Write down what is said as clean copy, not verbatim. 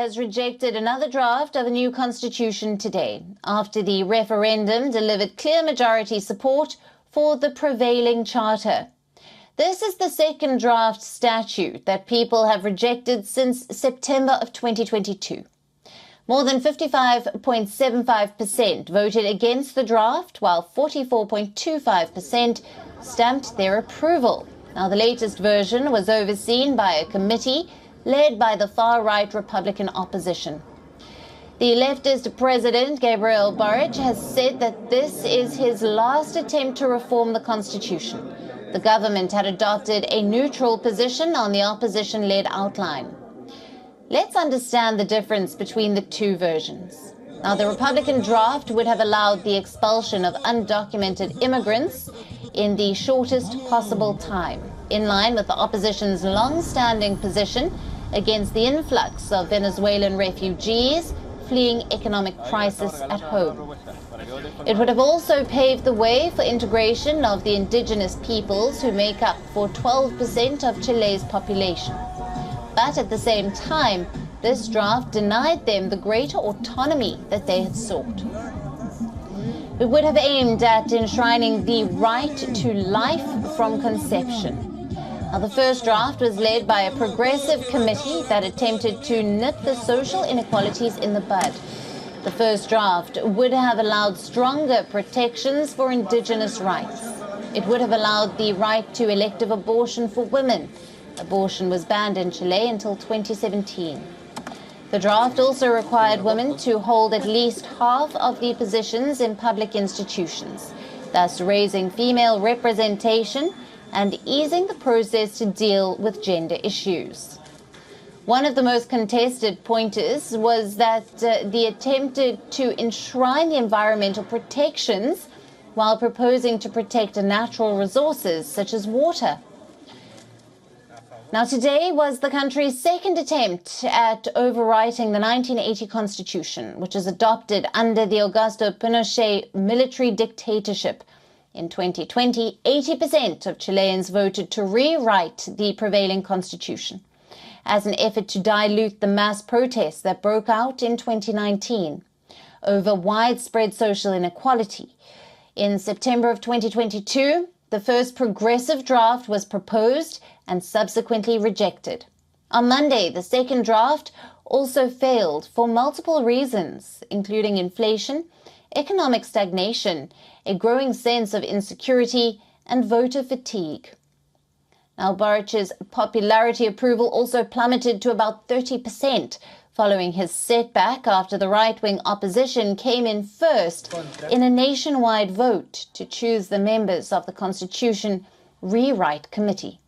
has rejected another draft of a new constitution today, after the referendum delivered clear majority support for the prevailing charter. This is the second draft statute that people have rejected since September of 2022. More than 55.75% voted against the draft, while 44.25% stamped their approval. Now, the latest version was overseen by a committee led by the far-right Republican opposition. The leftist president, Gabriel Boric, has said that this is his last attempt to reform the constitution. The government had adopted a neutral position on the opposition-led outline. Let's understand the difference between the two versions. Now, the Republican draft would have allowed the expulsion of undocumented immigrants in the shortest possible time, in line with the opposition's long-standing position against the influx of Venezuelan refugees fleeing economic crisis at home. It would have also paved the way for integration of the indigenous peoples who make up for 12% of Chile's population. But at the same time, this draft denied them the greater autonomy that they had sought. It would have aimed at enshrining the right to life from conception. Now, the first draft was led by a progressive committee that attempted to nip the social inequalities in the bud. The first draft would have allowed stronger protections for indigenous rights. It would have allowed the right to elective abortion for women. Abortion was banned in Chile until 2017. The draft also required women to hold at least half of the positions in public institutions, thus raising female representation and easing the process to deal with gender issues. One of the most contested pointers was that the attempted to enshrine the environmental protections while proposing to protect natural resources such as water. Now, today was the country's second attempt at overwriting the 1980 Constitution, which was adopted under the Augusto Pinochet military dictatorship. In 2020, 80% of Chileans voted to rewrite the prevailing constitution as an effort to dilute the mass protests that broke out in 2019 over widespread social inequality. In September of 2022, the first progressive draft was proposed and subsequently rejected. On Monday, the second draft also failed for multiple reasons, including inflation, economic stagnation, a growing sense of insecurity, and voter fatigue. Now, Boric's popularity approval also plummeted to about 30%, following his setback after the right-wing opposition came in first in a nationwide vote to choose the members of the Constitution Rewrite Committee.